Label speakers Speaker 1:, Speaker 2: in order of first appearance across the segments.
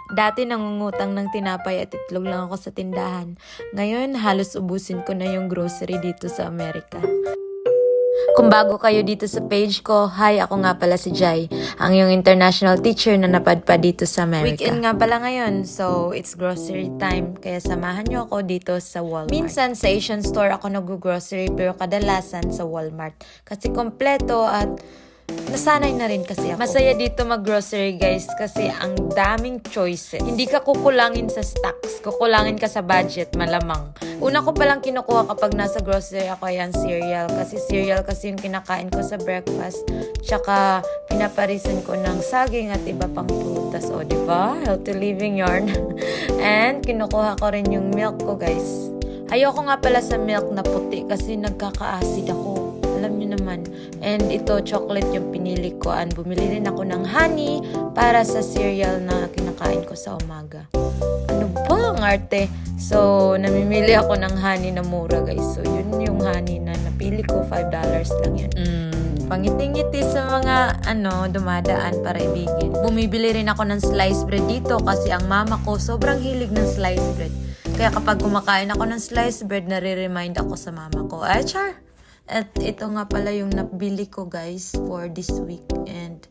Speaker 1: Dati nangungutang ng tinapay at itlog lang ako sa tindahan. Ngayon, halos ubusin ko na yung grocery dito sa Amerika. Kung bago kayo dito sa page ko, hi, ako nga pala si Jai, ang yung international teacher na napadpad dito sa Amerika. Weekend nga pala ngayon, so it's grocery time, kaya samahan nyo ako dito sa Walmart. Minsan sa Asian store ako nag-grocery, pero kadalasan sa Walmart. Kasi kompleto at nasanay na rin kasi ako. Masaya dito mag-grocery guys kasi ang daming choices. Hindi ka kukulangin sa stocks, kukulangin ka sa budget, malamang. Una ko palang kinukuha kapag nasa grocery ako yan cereal. Kasi cereal kasi yung kinakain ko sa breakfast. Tsaka pinaparisan ko ng saging at iba pang prutas. O diba? Healthy living yarn. And kinukuha ko rin yung milk ko guys. Ayoko nga pala sa milk na puti kasi nagkaka-acid ako. Alam niyo naman. And ito, chocolate yung pinili ko. And bumili rin ako ng honey para sa cereal na kinakain ko sa umaga. Ano ba ang arte? So, namimili ako ng honey na mura, guys. So, yun yung honey na napili ko. $5 lang yun. Pangiti-ngiti sa mga, dumadaan para ibigin. Bumibili rin ako ng sliced bread dito kasi ang mama ko sobrang hilig ng sliced bread. Kaya kapag kumakain ako ng sliced bread, nare-remind ako sa mama ko. Ay, char! At ito nga pala yung nabili ko guys for this week. And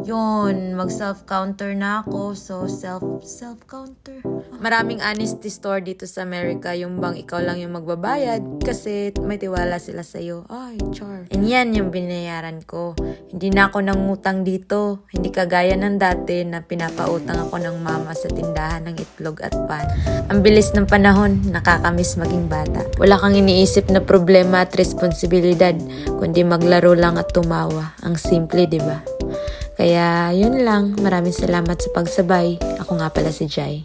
Speaker 1: yun, mag-self-counter na ako. So, self-counter. Maraming honesty store dito sa Amerika. Yung bang ikaw lang yung magbabayad kasi may tiwala sila sa'yo. Ay, char. And yan yung binayaran ko. Hindi na ako nangutang dito. Hindi kagaya ng dati na pinapautang ako ng mama sa tindahan ng itlog at pan. Ang bilis ng panahon, nakakamiss maging bata. Wala kang iniisip na problema at responsibilidad, kundi maglaro lang at tumawa. Ang simple, di ba? Kaya yun lang. Maraming salamat sa pagsabay. Ako nga pala si Jai.